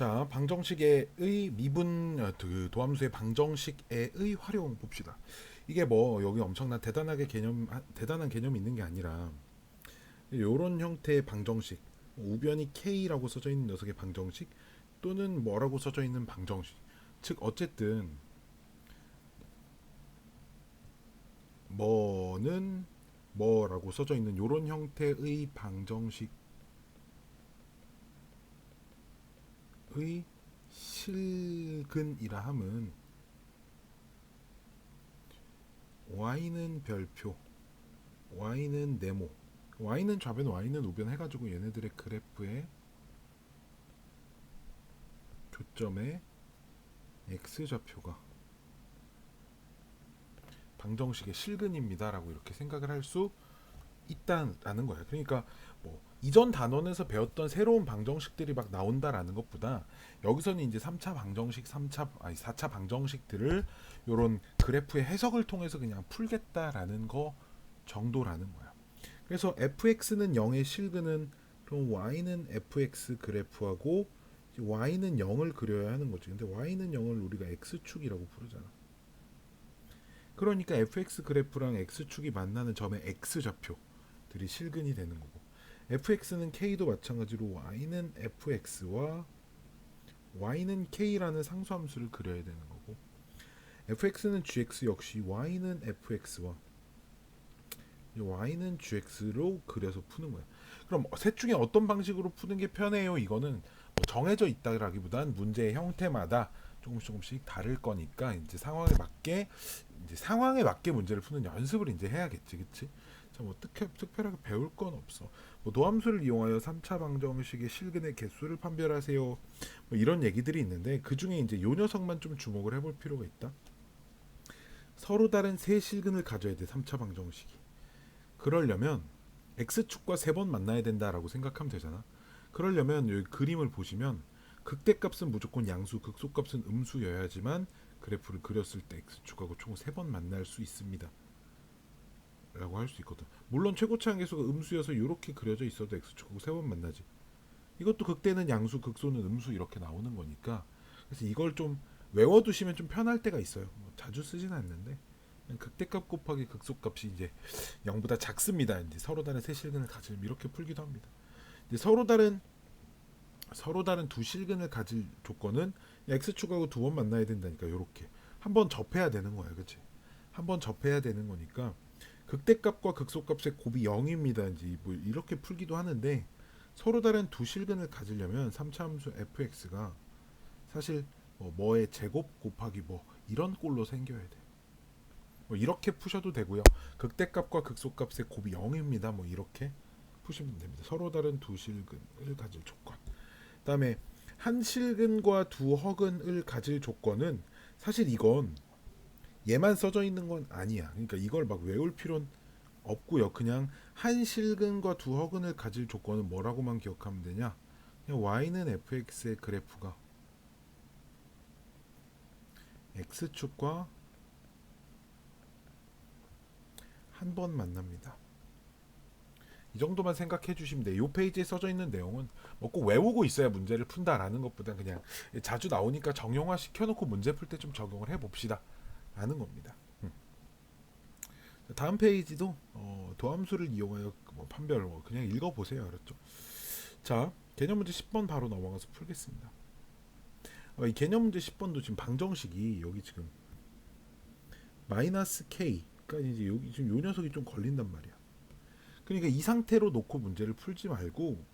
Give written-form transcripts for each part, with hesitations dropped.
자, 방정식의 미분 그 도함수의 방정식의 활용 봅시다. 이게 뭐 여기 엄청난 대단한 개념이 있는 게 아니라 이런 형태의 방정식, 우변이 k라고 써져 있는 녀석의 방정식 또는 뭐라고 써져 있는 방정식. 즉 어쨌든 뭐는 뭐라고 써져 있는 이런 형태의 방정식의 실근이라 함은 y는 별표, y는 네모, y는 좌변, y는 우변 해가지고 얘네들의 그래프의 교점의 x좌표가 방정식의 실근입니다라고 이렇게 생각을 할 수 있다라는 거예요. 그러니까 뭐 이전 단원에서 배웠던 새로운 방정식들이 막 나온다라는 것보다 여기서는 이제 3차 방정식, 4차 방정식들을 요런 그래프의 해석을 통해서 그냥 풀겠다라는 거 정도라는 거야. 그래서 fx는 0의 실근은 그럼 y는 fx 그래프하고 y는 0을 그려야 하는 거지. 근데 y는 0을 우리가 x축이라고 부르잖아. 그러니까 fx 그래프랑 x축이 만나는 점의 x좌표들이 실근이 되는 거고, fx는 k도 마찬가지로 y는 fx와 y는 k라는 상수함수를 그려야 되는 거고, fx는 gx 역시 y는 fx와 y는 gx로 그려서 푸는 거야. 그럼 셋 중에 어떤 방식으로 푸는 게 편해요? 이거는 뭐 정해져 있다라기보단 문제의 형태마다 조금씩 다를 거니까 이제 상황에 맞게 문제를 푸는 연습을 이제 해야겠지, 그치? 자, 뭐 특별하게 배울 건 없어. 뭐 도함수를 이용하여 3차 방정식의 실근의 개수를 판별하세요. 뭐 이런 얘기들이 있는데 그 중에 이제 요 녀석만 좀 주목을 해볼 필요가 있다. 서로 다른 세 실근을 가져야 돼, 3차 방정식이. 그러려면 x축과 세 번 만나야 된다라고 생각하면 되잖아. 그러려면 여기 그림을 보시면 극대값은 무조건 양수, 극소값은 음수여야지만 그래프를 그렸을 때 x축하고 총 세 번 만날 수 있습니다 라고 할 수 있거든. 물론 최고치 함계수가 음수여서 이렇게 그려져 있어도 x축하고 세 번 만나지. 이것도 극대는 양수, 극소는 음수 이렇게 나오는 거니까. 그래서 이걸 좀 외워두시면 좀 편할 때가 있어요. 뭐 자주 쓰진 않는데 극대값 곱하기 극소값이 이제 0보다 작습니다. 이제 서로 다른 세 실근을 가지면 이렇게 풀기도 합니다. 이제 서로 다른 두 실근을 가질 조건은 x축하고 두 번 만나야 된다니까. 요렇게 한 번 접해야 되는 거야, 그치? 한 번 접해야 되는 거니까 극대값과 극소값의 곱이 0입니다. 이제 뭐 이렇게 풀기도 하는데 서로 다른 두 실근을 가지려면 3차 함수 fx가 사실 뭐의 제곱 곱하기 뭐 이런 꼴로 생겨야 돼. 뭐 이렇게 푸셔도 되고요. 극대값과 극소값의 곱이 0입니다. 뭐 이렇게 푸시면 됩니다. 서로 다른 두 실근을 가질 조건. 그다음에 한 실근과 두 허근을 가질 조건은 사실 이건 얘만 써져 있는 건 아니야. 그러니까 이걸 막 외울 필요는 없고요. 그냥 한 실근과 두 허근을 가질 조건은 뭐라고만 기억하면 되냐? 그냥 y는 fx의 그래프가 x축과 한 번 만납니다. 이 정도만 생각해 주시면 돼요. 이 페이지에 써져 있는 내용은 뭐 꼭 외우고 있어야 문제를 푼다라는 것보다 그냥 자주 나오니까 정형화 시켜놓고 문제 풀 때 좀 적용을 해봅시다 라는 겁니다. 다음 페이지도 도함수를 이용하여 뭐 판별 그냥 읽어보세요. 알았죠? 자, 개념 문제 10번 바로 넘어가서 풀겠습니다. 이 개념 문제 10번도 지금 방정식이 여기 지금 마이너스 k, 그러니까 이제 여기 지금 요 녀석이 좀 걸린단 말이야. 그러니까 이 상태로 놓고 문제를 풀지 말고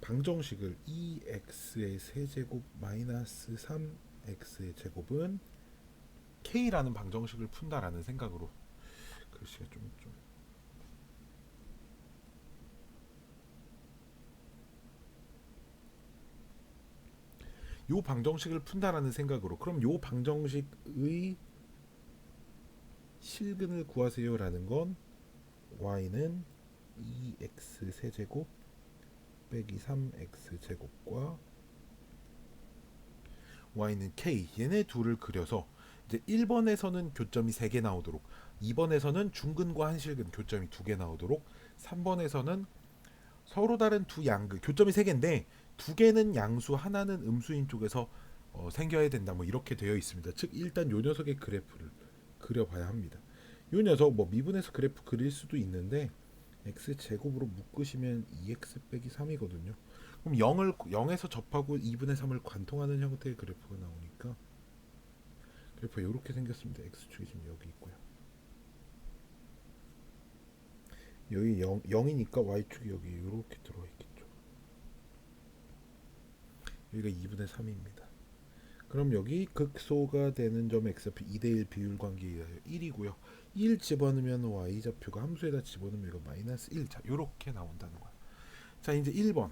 방정식을 2x의 세제곱 마이너스 3x의 제곱은 k라는 방정식을 푼다라는 생각으로. 글씨가 좀 요 방정식을 푼다라는 생각으로, 그럼 요 방정식의 실근을 구하세요라는 건 y는 2x 세제곱 빼기 3x 제곱과 y는 k, 얘네 둘을 그려서 이제 1번에서는 교점이 3개 나오도록, 2번에서는 중근과 한실근 교점이 2개 나오도록, 3번에서는 서로 다른 두 양극, 교점이 3개인데 두 개는 양수, 하나는 음수인 쪽에서 생겨야 된다. 뭐 이렇게 되어 있습니다. 즉 일단 요 녀석의 그래프를 그려봐야 합니다. 요 녀석 뭐 미분해서 그래프 그릴 수도 있는데 x 제곱으로 묶으시면 2x 빼기 3이거든요. 그럼 0에서 접하고 2분의 3을 관통하는 형태의 그래프가 나오니까 그래프가 이렇게 생겼습니다. x축이 지금 여기 있고요. 여기 0이니까 y축이 여기 이렇게 들어와 있겠죠. 여기가 2분의 3입니다. 그럼 여기 극소가 되는 점 x좌표 2대1 비율 관계에 의하여 1이고요. 1 집어넣으면 y좌표가 함수에다 집어넣으면 이거 마이너스 1. 자, 요렇게 나온다는 거야. 자, 이제 1번.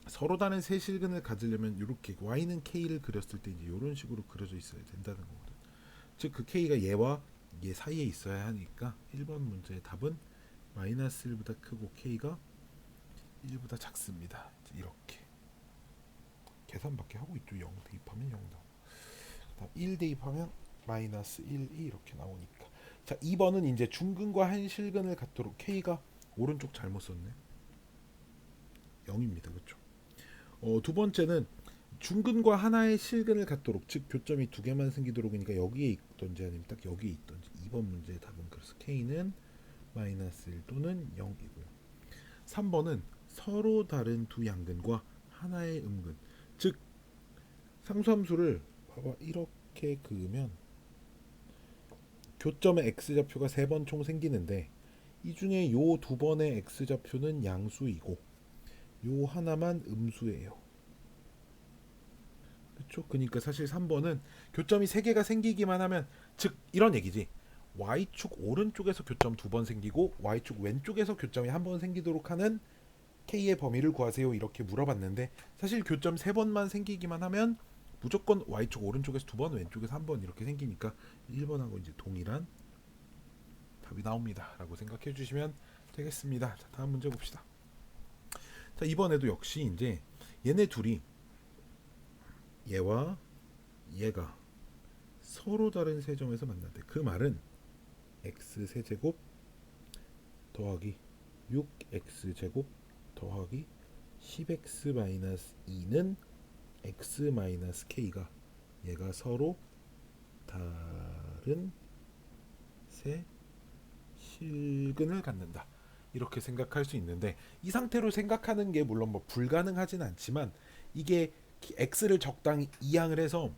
서로 다른 세 실근을 가지려면 이렇게 y는 k를 그렸을 때 이제 이런 식으로 그려져 있어야 된다는 거거든. 즉 그 k가 얘와 얘 사이에 있어야 하니까 1번 문제의 답은 마이너스 1보다 크고 k가 1보다 작습니다. 이렇게 계산밖에 하고 있죠. 0 대입하면 0 나오고 1 대입하면 마이너스 1이 이렇게 나오니까. 자, 2번은 이제 중근과 한 실근을 갖도록 k가 오른쪽 잘못 썼네. 0입니다. 그렇죠? 두 번째는 중근과 하나의 실근을 갖도록, 즉 교점이 두 개만 생기도록이니까 여기에 있던지 아니면 딱 여기에 있던지. 2번 문제의 답은 그래서 k는 마이너스 1 또는 0이고요. 3번은 서로 다른 두 양근과 하나의 음근, 즉 상수함수를 봐봐 이렇게 그으면 교점의 x좌표가 3번 총 생기는데 이 중에 요 두 번의 x좌표는 양수이고 요 하나만 음수예요. 그렇죠? 그러니까 사실 3번은 교점이 3개가 생기기만 하면, 즉 이런 얘기지. y축 오른쪽에서 교점 2번 생기고 y축 왼쪽에서 교점이 1번 생기도록 하는 k의 범위를 구하세요. 이렇게 물어봤는데 사실 교점 3번만 생기기만 하면 무조건 y축 오른쪽에서 2번, 왼쪽에서 1번 이렇게 생기니까 1번하고 이제 동일한 답이 나옵니다. 라고 생각해 주시면 되겠습니다. 자, 다음 문제 봅시다. 자, 이번에도 역시 이제 얘네 둘이, 얘와 얘가 서로 다른 세점에서 만난대. 그 말은 x 세제곱 더하기 6x 제곱 더하기 10x 마이너스 2는 x 마이너스 k가 얘가 서로 다른 세 실근을 갖는다. 이렇게 생각할 수 있는데, 이 상태로 생각하는 게 물론 뭐 불가능하진 않지만 이게 x를 적당히 이항을 해서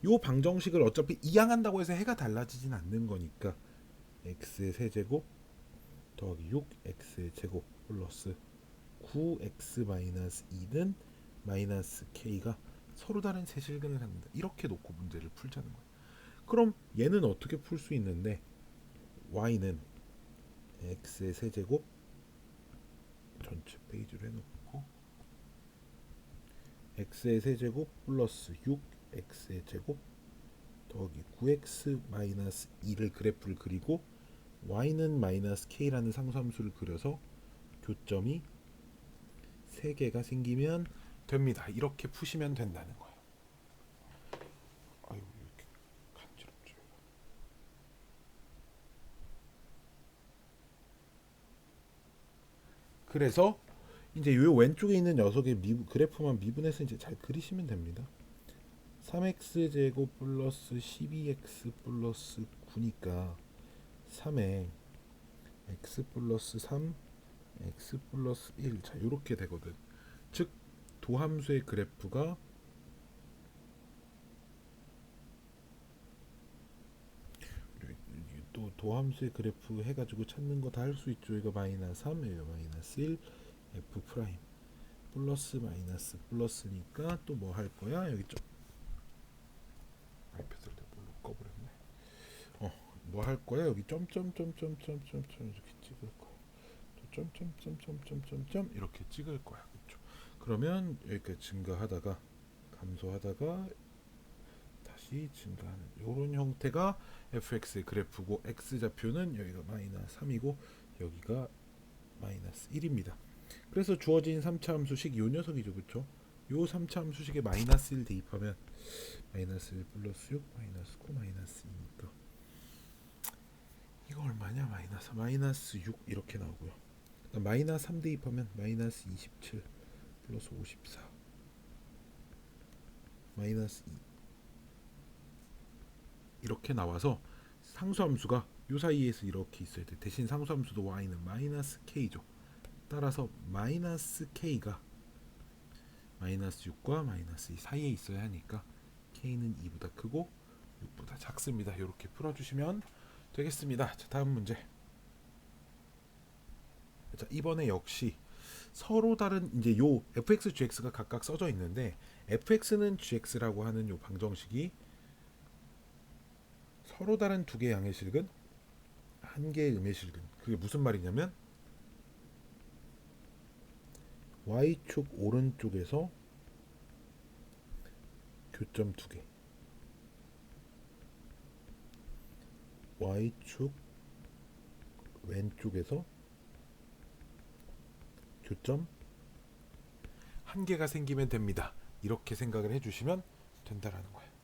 요 방정식을 어차피 이항한다고 해서 해가 달라지진 않는 거니까 x의 세제곱 더하기 6x의 제곱 플러스 9x 마이너스 2는 마이너스 k가 서로 다른 세실근을 갖는다. 이렇게 놓고 문제를 풀자는 거예요. 그럼 얘는 어떻게 풀 수 있는데, y는 x의 세제곱 전체 페이지로 해놓고 x의 세제곱 플러스 6x의 제곱 더하기 9x 마이너스 2를 그래프를 그리고 y는 마이너스 k라는 상수함수를 그려서 교점이 3개가 생기면 됩니다. 이렇게 푸시면 된다는 거예요. 아유, 이렇게 간지럽죠. 그래서 이제 요 왼쪽에 있는 녀석의 그래프만 미분해서 이제 잘 그리시면 됩니다. 3x 제곱 플러스 12x 플러스 9니까 3에 x 플러스 3 x 플러스 1. 자, 요렇게 되거든. 즉 도함수의 그래프가 또 도함수의 그래프 해가지고 찾는 거 다 할 수 있죠. 이거 마이너스 3, 이거 마이너스 1, f 프라임 플러스 마이너스 플러스니까 또 뭐 할 거야? 여기 좀 아이패드를 내가 뭘로 꺼버렸네. 뭐 할 거야? 여기 점점점점점점점 이렇게 찍을 거야. 또 점점점점점점 이렇게 찍을 거야. 그렇죠? 그러면 여기까지 증가하다가 감소하다가 다시 증가하는 이런 형태가 fx의 그래프고, x좌표는 여기가 마이너스 3이고 여기가 마이너스 1입니다. 그래서 주어진 3차 함수식 요 녀석이죠. 그렇죠? 요 3차 함수식에 마이너스 1 대입하면 마이너스 1 플러스 6 마이너스 9 마이너스 2니까 이거 얼마냐? 마이너스 6 이렇게 나오고요. 마이너스 3 대입하면 마이너스 27 플러스 54 마이너스 2 이렇게 나와서 상수함수가 요 사이에서 이렇게 있어야 돼. 대신 상수함수도 y는 마이너스 k죠. 따라서 마이너스 k가 마이너스 6과 마이너스 2 사이에 있어야 하니까 k는 2보다 크고 6보다 작습니다. 이렇게 풀어주시면 되겠습니다. 자, 다음 문제. 자, 이번에 역시 서로 다른 이제 요 fx, gx가 각각 써져 있는데 fx는 gx라고 하는 요 방정식이 서로 다른 두 개의 양의 실근, 한 개의 음의 실근. 그게 무슨 말이냐면 y축 오른쪽에서 교점 두 개, y축 왼쪽에서 교점 한 개가 생기면 됩니다. 이렇게 생각을 해주시면 된다라는 거예요.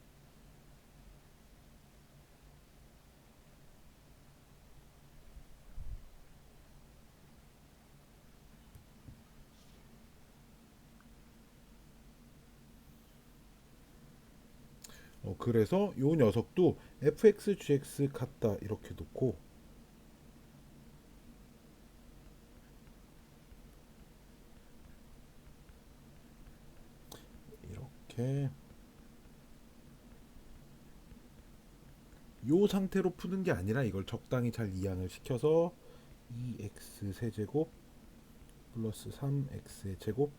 그래서 요 녀석도 fx, gx 같다 이렇게 놓고 이렇게 요 상태로 푸는 게 아니라 이걸 적당히 잘 이항을 시켜서 2x 세제곱 플러스 3x의 제곱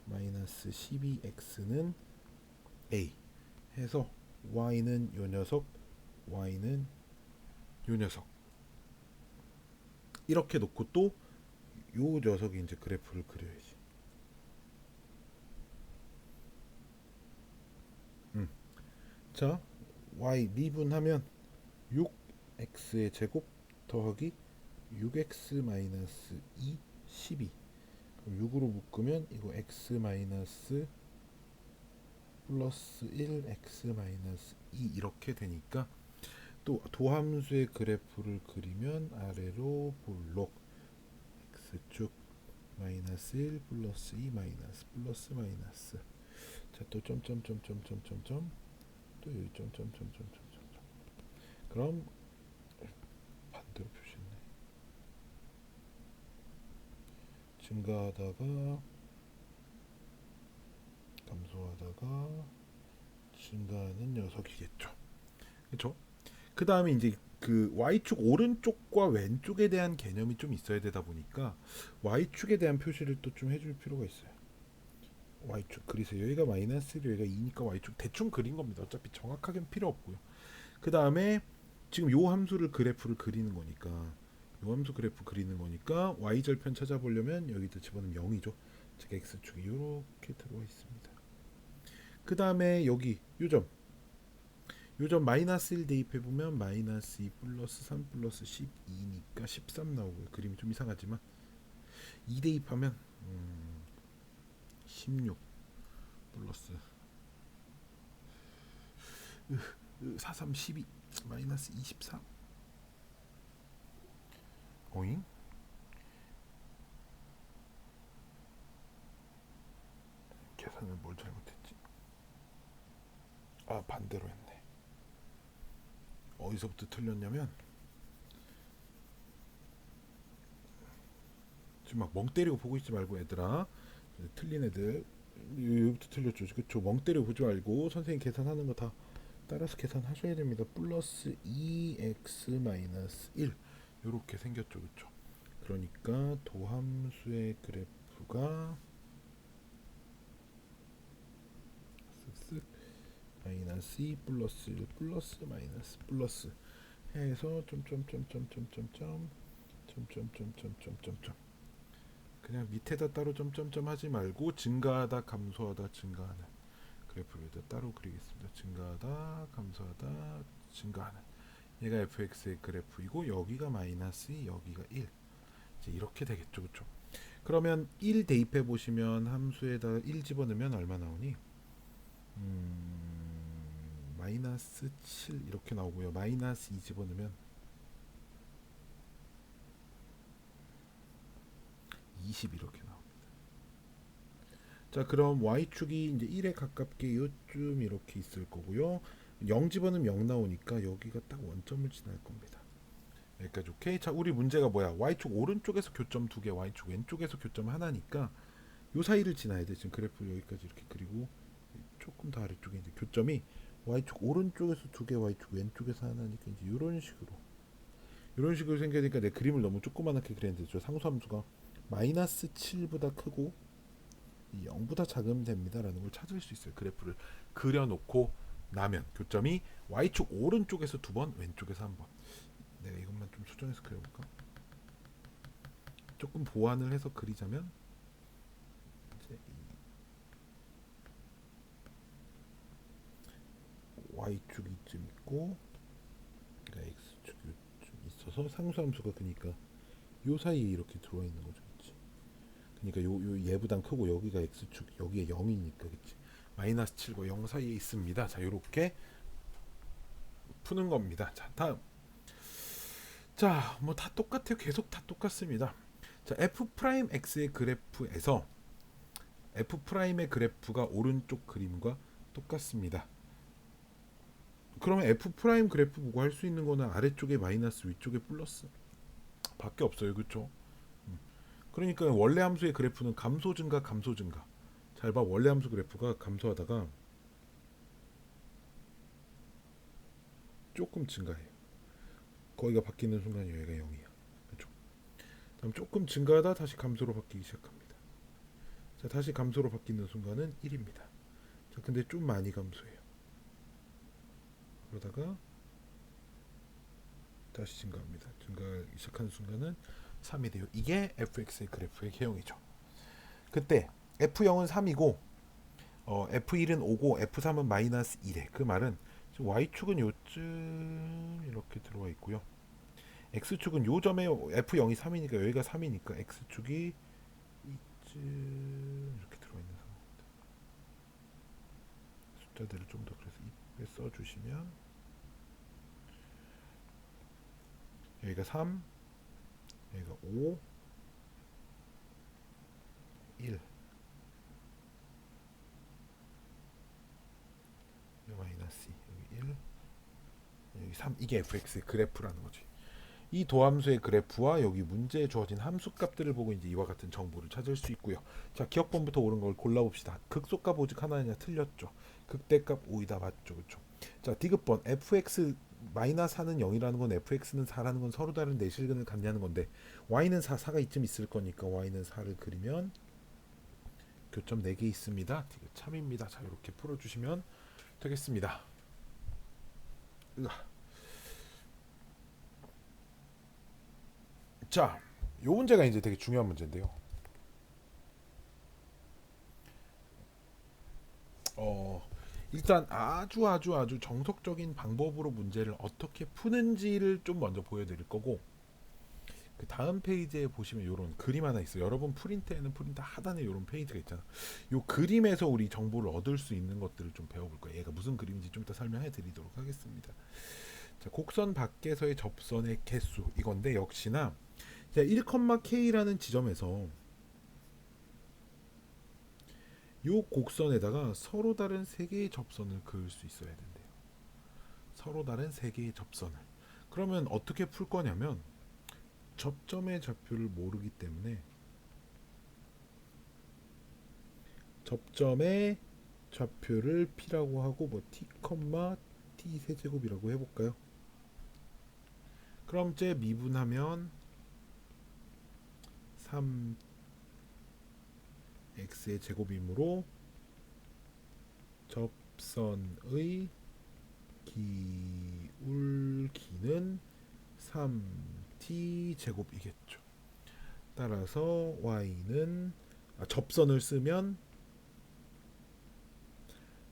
마이너스 12x는 a 해서 y는 요 녀석, y는 요 녀석 이렇게 놓고 또 요 녀석이 이제 그래프를 그려야지. 자, y 미분하면 6x의 제곱 더하기 6x 마이너스 2 12 6으로 묶으면 이거 x 마이너스 플러스 1 x 마이너스 2 이렇게 되니까 또 도함수의 그래프를 그리면 아래로 볼록 x축 마이너스 1 플러스 2 마이너스 플러스 마이너스 자 또 점점점점점점점 또 여기 점점점점점점 그럼 반대로 표시했네. 증가하다가 감소하다가 증가하는 녀석이겠죠. 그렇죠? 그 다음에 이제 그 y축 오른쪽과 왼쪽에 대한 개념이 좀 있어야 되다 보니까 y축에 대한 표시를 또 좀 해줄 필요가 있어요. y축 그리세요. 여기가 마이너스 1, 여기가 2니까 y축 대충 그린 겁니다. 어차피 정확하게는 필요 없고요. 그 다음에 지금 요 함수를 그래프를 그리는 거니까 요 함수 그래프 그리는 거니까 y절편 찾아보려면 여기도 집어넣으면 0이죠. 즉 x축이 이렇게 들어와 있습니다. 그 다음에 여기 요점 마이너스 1 대입해보면 마이너스 2 플러스 3 플러스 12니까 13 나오고요. 그림이 좀 이상하지만 2 대입하면 16 플러스 4, 3, 12 마이너스 24 오잉? 계산을 뭘 잘못했지? 아 반대로 했네. 어디서부터 틀렸냐면 지금 막 멍 때리고 보고 있지 말고 얘들아 틀린 애들 여기부터 틀렸죠. 그쵸? 멍 때리고 보지 말고 선생님 계산하는 거 다 따라서 계산하셔야 됩니다. 플러스 2x 마이너스 1 이렇게 생겼죠. 그쵸? 그러니까 도함수의 그래프가 쓱쓱 마이너스 2 플러스 1 플러스 마이너스 플러스 해서 점점점점점점 그냥 밑에다 따로 점점점 하지 말고 증가하다 감소하다 증가하는 그래프를 따로 그리겠습니다. 증가하다 감소하다 증가하는 얘가 fx의 그래프이고 여기가 마이너스 2 여기가 1 이제 이렇게 되겠죠. 그쵸? 그러면 1 대입해 보시면 함수에다 1 집어넣으면 얼마 나오니? 마이너스 7 이렇게 나오고요. 마이너스 2 집어넣으면 20 이렇게 나옵니다. 자, 그럼 y축이 이제 1에 가깝게 요쯤 이렇게 있을 거고요. 0 집어넣으면 0 나오니까 여기가 딱 원점을 지날 겁니다. 여기까지 오케이. 자, 우리 문제가 뭐야? y축 오른쪽에서 교점 2개, y축 왼쪽에서 교점 하나니까 요 사이를 지나야 돼. 지금 그래프 여기까지 이렇게 그리고 조금 더 아래쪽에 이제 교점이 y축 오른쪽에서 2개, y축 왼쪽에서 하나니까 이제 이런 식으로 생겨니까 내 그림을 너무 조그맣게 그렸는데 저 상수함수가 마이너스 7보다 크고 0보다 작으면 됩니다라는 걸 찾을 수 있어요. 그래프를 그려놓고 나면 교점이 y축 오른쪽에서 2번, 왼쪽에서 1번. 내가 이것만 좀 수정해서 그려볼까? 조금 보완을 해서 그리자면 이제 y축 이쯤 있고 x축 이쯤 있어서 상수함수가 그러니까 요 사이에 이렇게 들어와 있는 거죠. 그치? 그러니까 요 얘보단 크고 여기가 x축, 여기에 0이니까 그치? 마이너스 7과 0 사이에 있습니다. 자, 요렇게 푸는 겁니다. 자, 다음. 자, 뭐 다 똑같아요. 계속 다 똑같습니다. 자, f'x의 그래프에서 f'의 그래프가 오른쪽 그림과 똑같습니다. 그러면 f' 그래프 보고 할 수 있는 거는 아래쪽에 마이너스 위쪽에 플러스 밖에 없어요. 그렇죠? 그러니까 원래 함수의 그래프는 감소 증가 감소 증가. 잘 봐. 원래 함수 그래프가 감소하다가 조금 증가해요. 거기가 바뀌는 순간 여기가 0이야. 그렇죠? 다음 조금 증가하다 다시 감소로 바뀌기 시작합니다. 자, 다시 감소로 바뀌는 순간은 1입니다. 자, 근데 좀 많이 감소해요. 그러다가 다시 증가합니다. 증가하기 시작하는 순간은 3이 돼요. 이게 fx의 그래프의 개형이죠. 그때 f0은 3이고 f1은 5고 f3은 마이너스 1에 그 말은 y축은 요쯤 이렇게 들어와 있고요. x축은 요 점에 f0이 3이니까 여기가 3이니까 x축이 이쯤 이렇게 들어와 있는 상황입니다. 숫자들을 좀 더 그래서 이쁘게 써주시면 여기가 3, 여기가 5, 1, 여기 마이너스 2, 여기 1, 여기 3. 이게 fx의 그래프라는 거지. 이 도함수의 그래프와 여기 문제에 주어진 함수값들을 보고 이제 이와 같은 정보를 찾을 수 있고요. 자, 기억번부터 옳은 걸 골라봅시다. 극소값 오직 하나냐 틀렸죠. 극대값 5이다 맞죠, 그렇죠. 자, 디귿번 fx 마이너스 4는 0이라는 건 fx는 4라는 건 서로 다른 내실근을 갖냐는 건데 y는 4, 4가 이쯤 있을 거니까 y는 4를 그리면 교점 4개 있습니다. 디귿 참입니다. 자, 이렇게 풀어주시면 되겠습니다. 자, 요 문제가 이제 되게 중요한 문제인데요. 일단 아주 정석적인 방법으로 문제를 어떻게 푸는지를 좀 먼저 보여드릴 거고 그 다음 페이지에 보시면 이런 그림 하나 있어요. 여러분 프린트에는 프린트 하단에 이런 페이지가 있잖아. 요 그림에서 우리 정보를 얻을 수 있는 것들을 좀 배워볼 거예요. 얘가 무슨 그림인지 좀 이따 설명해 드리도록 하겠습니다. 자, 곡선 밖에서의 접선의 개수 이건데 역시나 1,K라는 지점에서 요 곡선에다가 서로 다른 세 개의 접선을 그을 수 있어야 된대요. 서로 다른 세 개의 접선을. 그러면 어떻게 풀 거냐면 접점의 좌표를 모르기 때문에 접점의 좌표를 P라고 하고 뭐 T, T 세제곱이라고 해볼까요? 그럼 이제 미분하면 3x의 제곱이므로 접선의 기울기는 3t 제곱이겠죠. 따라서 y는 접선을 쓰면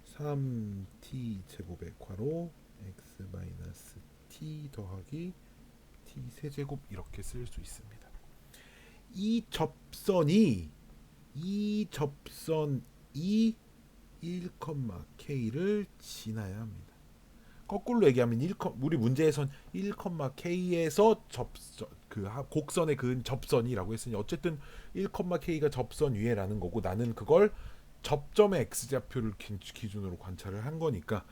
3t 제곱의 괄호 x-t 더하기 t 세제곱 이렇게 쓸 수 있습니다. 이 접선이 1,K를 지나야 합니다. 거꾸로 얘기하면 우리 문제에선 1,K에서 그 곡선에 그은 접선이라고 했으니 어쨌든 1,K가 접선 위에라는 거고 나는 그걸 접점의 x좌표를 기준으로 관찰을 한 거니까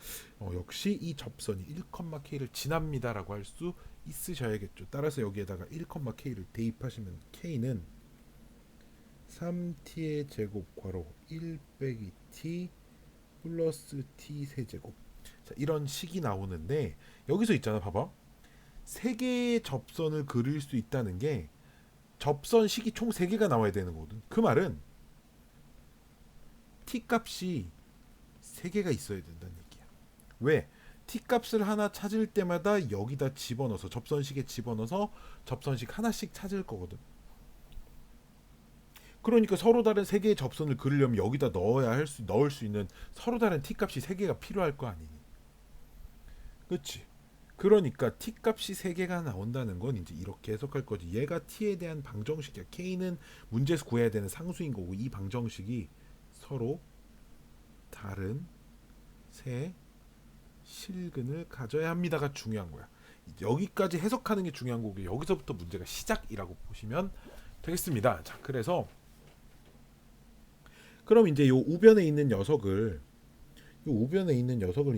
역시 이 접선이 1,k를 지납니다라고 할 수 있으셔야겠죠. 따라서 여기에다가 1,k를 대입하시면 k는 3t의 제곱 괄호 1 빼기 t 플러스 t 세제곱. 자, 이런 식이 나오는데 여기서 있잖아, 봐봐. 세 개의 접선을 그릴 수 있다는 게 접선 식이 총 3개가 나와야 되는 거거든. 그 말은 t 값이 3개가 있어야 된다는 얘기야. 왜? t 값을 하나 찾을 때마다 여기다 집어넣어서 접선식에 집어넣어서 접선식 하나씩 찾을 거거든. 그러니까 서로 다른 3개의 접선을 그리려면 여기다 넣을 수 있는 서로 다른 t 값이 3개가 필요할 거 아니니. 그렇지? 그러니까 t 값이 3개가 나온다는 건 이제 이렇게 해석할 거지. 얘가 t에 대한 방정식이야. k는 문제에서 구해야 되는 상수인 거고, 이 방정식이 서로 다른 세 실근을 가져야 합니다가 중요한 거야. 여기까지 해석하는 게 중요한 거고, 여기서부터 문제가 시작이라고 보시면 되겠습니다. 자, 그래서 그럼 이제 요 우변에 있는 녀석을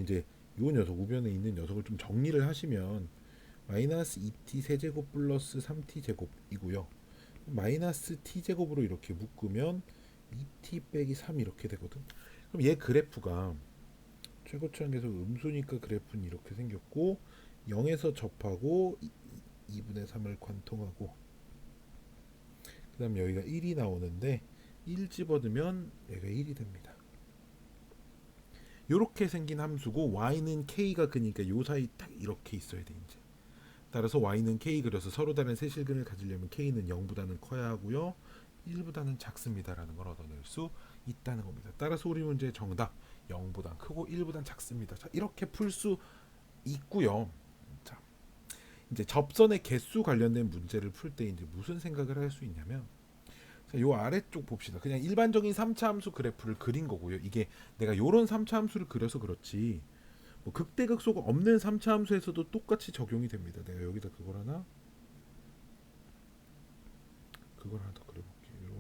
이제 요 녀석 우변에 있는 녀석을 좀 정리를 하시면 마이너스 2t 세제곱 플러스 3t 제곱이고요. 마이너스 t 제곱으로 이렇게 묶으면 2t 빼기 3 이렇게 되거든. 그럼 얘 그래프가 최고치한 계속 음수니까 그래프는 이렇게 생겼고 0에서 접하고 2분의 3을 관통하고 그 다음 여기가 1이 나오는데 1 집어넣으면 얘가 1이 됩니다. 이렇게 생긴 함수고 y는 k가 그니까 요 사이 딱 이렇게 있어야 돼 이제. 따라서 y는 k 그려서 서로 다른 세실근을 가지려면 k는 0보다는 커야 하고요. 1보다는 작습니다라는 걸 얻어낼 수 있다는 겁니다. 따라서 우리 문제의 정답 0보다 크고 1보다 작습니다. 자, 이렇게 풀 수 있고요. 자, 이제 접선의 개수 관련된 문제를 풀 때 이제 무슨 생각을 할 수 있냐면 자, 요 아래쪽 봅시다. 그냥 일반적인 3차 함수 그래프를 그린 거고요. 이게 내가 요런 3차 함수를 그려서 그렇지 뭐 극대극소가 없는 3차 함수에서도 똑같이 적용이 됩니다. 내가 여기다 그걸 하나 더 그려볼게요.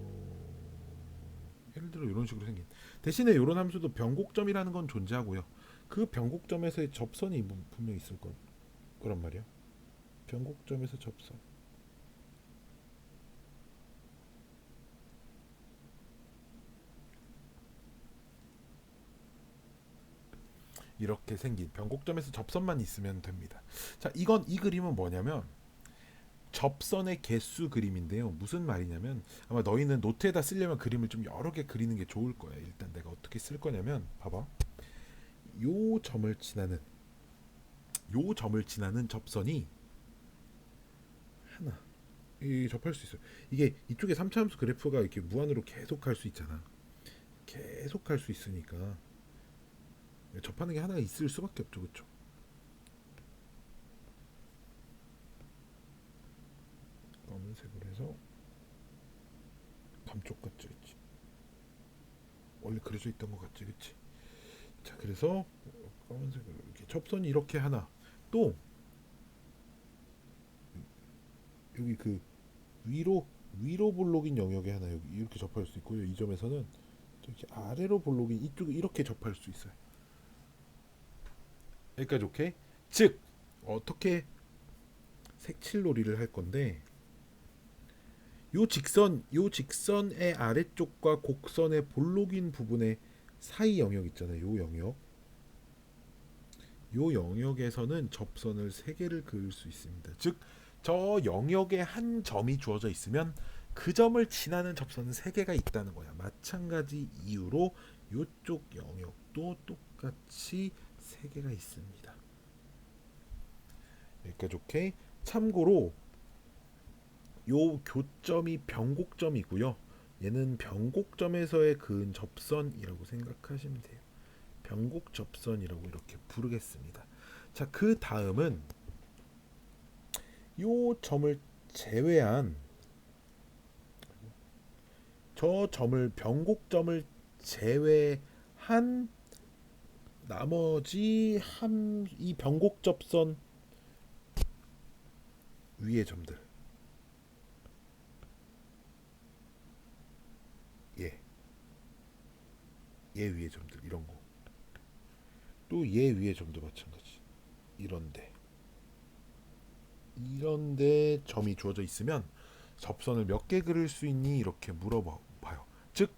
예를 들어 이런 식으로 생긴 대신에 이런 함수도 변곡점이라는 건 존재하고요. 그 변곡점에서의 접선이 분명히 있을 거란 말이야. 변곡점에서 접선. 이렇게 생긴 변곡점에서 접선만 있으면 됩니다. 자, 이 그림은 뭐냐면 접선의 개수 그림인데요. 무슨 말이냐면 아마 너희는 노트에다 쓰려면 그림을 좀 여러 개 그리는 게 좋을 거야. 일단 내가 어떻게 쓸 거냐면 봐봐. 요 점을 지나는 접선이 하나 접할 수 있어요. 이게 이쪽에 3차 함수 그래프가 이렇게 무한으로 계속 할 수 있잖아. 계속 할 수 있으니까 접하는 게 하나가 있을 수밖에 없죠. 그렇죠? 검은색으로 해서 감쪽 같지, 그치? 원래 그려져 있던 것 같지, 그치? 자, 그래서 검은색으로 이렇게 접선이 이렇게 하나 또 여기 그 위로 볼록인 영역에 하나 여기 이렇게 접할 수 있고요. 이 점에서는 이렇게 아래로 볼록인 이쪽에 이렇게 접할 수 있어요. 여기까지 오케이? 즉 어떻게 색칠놀이를 할 건데 요 직선의 아래쪽과 곡선의 볼록인 부분의 사이 영역 있잖아요. 요 영역에서는 접선을 3개를 그을 수 있습니다. 즉 저 영역에 한 점이 주어져 있으면 그 점을 지나는 접선은 3개가 있다는 거야. 마찬가지 이유로 요쪽 영역도 똑같이 3개가 있습니다. 여기까지 오케이? 참고로 요 교점이 변곡점이고요. 얘는 변곡점에서의 그은 접선이라고 생각하시면 돼요. 변곡 접선이라고 이렇게 부르겠습니다. 자, 그 다음은 요 점을 제외한 변곡점을 제외한 나머지 이 변곡 접선 위의 점들. 예. 얘 위의 점들 이런 거. 또 얘 위의 점도 마찬가지. 이런데 점이 주어져 있으면 접선을 몇 개 그릴 수 있니? 이렇게 물어봐요. 즉,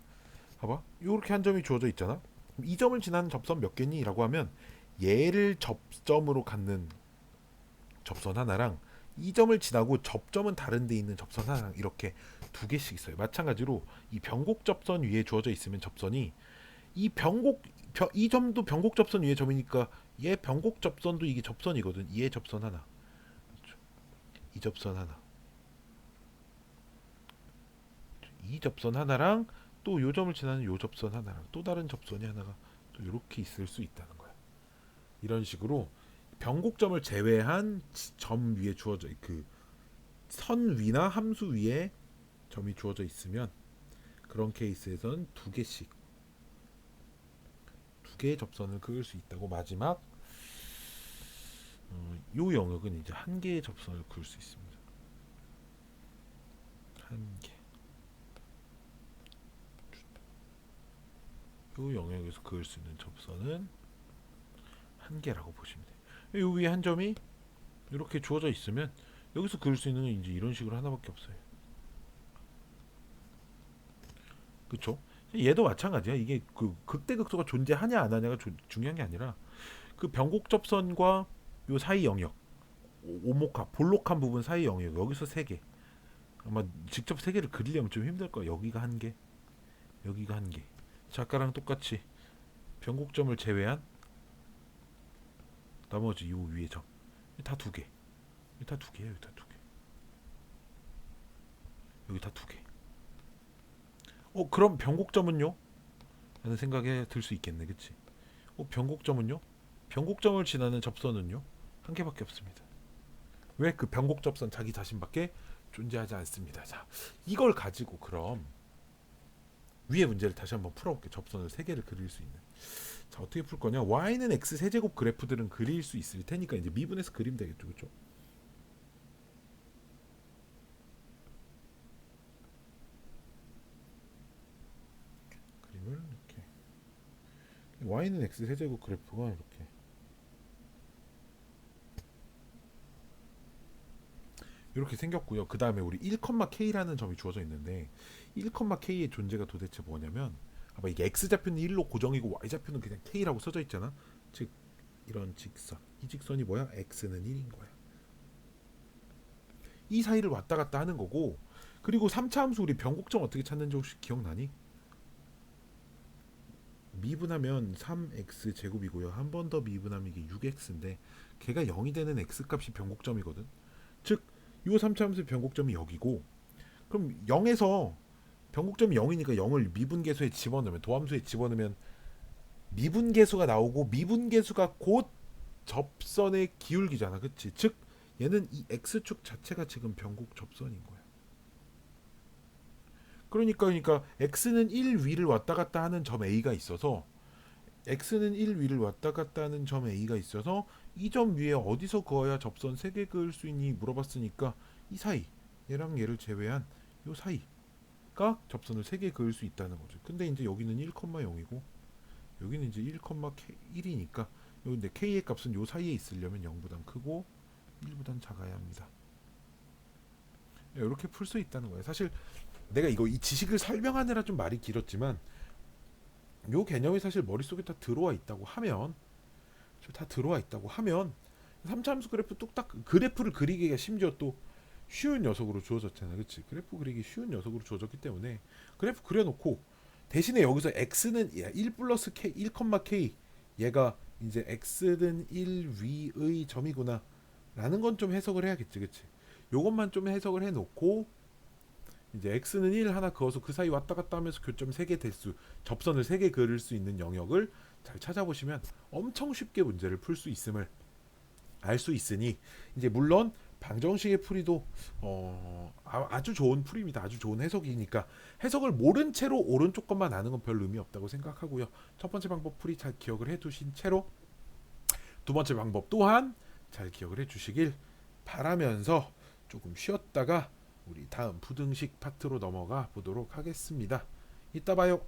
봐봐. 이렇게 한 점이 주어져 있잖아. 이 점을 지나는 접선 몇 개니? 라고 하면 얘를 접점으로 갖는 접선 하나랑 이 점을 지나고 접점은 다른 데 있는 접선 하나랑 이렇게 두 개씩 있어요. 마찬가지로 이 변곡 접선 위에 주어져 있으면 접선이 이 점도 변곡 접선 위에 점이니까 얘 변곡 접선도 이게 접선이거든. 얘 접선 하나. 그렇죠? 이 접선 하나. 이 접선 하나랑 또 요 점을 지나는 요 접선 하나랑 또 다른 접선이 하나가 또 이렇게 있을 수 있다는 거야. 이런 식으로 변곡점을 제외한 점 위에 주어져 그 선 위나 함수 위에 점이 주어져 있으면 그런 케이스에선 두 개의 접선을 그을 수 있다고. 마지막 요 영역은 이제 한 개의 접선을 그을 수 있습니다. 한 개. 요 영역에서 그을 수 있는 접선은 한 개라고 보시면 돼요. 요 위에 한 점이 이렇게 주어져 있으면 여기서 그을 수 있는 건 이제 이런 식으로 하나밖에 없어요. 그쵸? 얘도 마찬가지야. 이게 그 극대극소가 존재하냐 안 하냐가 중요한 게 아니라 그 변곡 접선과 요 사이 영역, 오목합, 볼록한 부분 사이 영역 여기서 세 개. 아마 직접 세 개를 그리려면 좀 힘들 거야. 여기가 한 개, 여기가 한 개. 작가랑 똑같이 변곡점을 제외한 나머지 요 위에 점. 다 두 개. 여기 다 두 개예요. 여기 다 두 개. 여기 다 두 개. 그럼 변곡점은요? 라는 생각에 들 수 있겠네. 그치? 변곡점은요? 변곡점을 지나는 접선은요? 한 개밖에 없습니다. 왜? 그 변곡 접선 자기 자신밖에 존재하지 않습니다. 자, 이걸 가지고 그럼 위의 문제를 다시 한번 풀어볼게. 접선을 세 개를 그릴 수 있는. 자, 어떻게 풀 거냐? y는 x 세제곱 그래프들은 그릴 수 있을 테니까 이제 미분해서 그리면 되겠죠, 그렇죠? 그림을 이렇게 y는 x 세제곱 그래프가 이렇게 생겼고요. 그 다음에 우리 1,k라는 점이 주어져 있는데 1,k의 존재가 도대체 뭐냐면 아마 이게 x좌표는 1로 고정이고 y좌표는 그냥 k라고 써져 있잖아. 즉 이런 직선, 이 직선이 뭐야? x는 1인 거야. 이 사이를 왔다 갔다 하는 거고, 그리고 3차 함수 우리 변곡점 어떻게 찾는지 혹시 기억나니? 미분하면 3x 제곱이고요. 한 번 더 미분하면 이게 6x인데 걔가 0이 되는 x 값이 변곡점이거든. 즉, 요 3차 함수의 변곡점이 여기고, 그럼 0에서 변곡점이 0이니까 0을 미분계수에 집어넣으면, 도함수에 집어넣으면 미분계수가 나오고, 미분계수가 곧 접선의 기울기잖아. 그치? 즉 얘는 이 x축 자체가 지금 변곡 접선인 거야. 그러니까 x는 1 위를 왔다 갔다 하는 점 a가 있어서 x는 1 위를 왔다 갔다 하는 점 a가 있어서 이 점 위에 어디서 그어야 접선 3개 그을 수 있니 물어봤으니까 이 사이, 얘랑 얘를 제외한 요 사이가 접선을 3개 그을 수 있다는 거죠. 근데 이제 여기는 1,0이고 여기는 이제 1,1이니까 근데 k의 값은 요 사이에 있으려면 0보단 크고 1보단 작아야 합니다. 이렇게 풀 수 있다는 거예요. 사실 내가 이 지식을 설명하느라 좀 말이 길었지만 요 개념이 사실 머릿속에 다 들어와 있다고 하면 3차 함수 그래프 뚝딱 그래프를 그리기가 심지어 또 쉬운 녀석으로 주어졌잖아. 그치? 그래프 그리기 쉬운 녀석으로 주어졌기 때문에 그래프 그려놓고 대신에 여기서 x는 1 플러스 k 1,k 얘가 이제 x는 1 위의 점이구나 라는 건 좀 해석을 해야겠지. 그치? 요것만 좀 해석을 해놓고 이제 x는 1 하나 그어서 그 사이 왔다 갔다 하면서 교점 3개 대수 접선을 3개 그릴 수 있는 영역을 잘 찾아보시면 엄청 쉽게 문제를 풀 수 있음을 알 수 있으니 이제 물론 방정식의 풀이도 아주 좋은 풀이입니다. 아주 좋은 해석이니까 해석을 모른 채로 오른쪽 것만 아는 건 별 의미 없다고 생각하고요. 첫 번째 방법 풀이 잘 기억을 해두신 채로 두 번째 방법 또한 잘 기억을 해주시길 바라면서 조금 쉬었다가 우리 다음 부등식 파트로 넘어가 보도록 하겠습니다. 이따 봐요.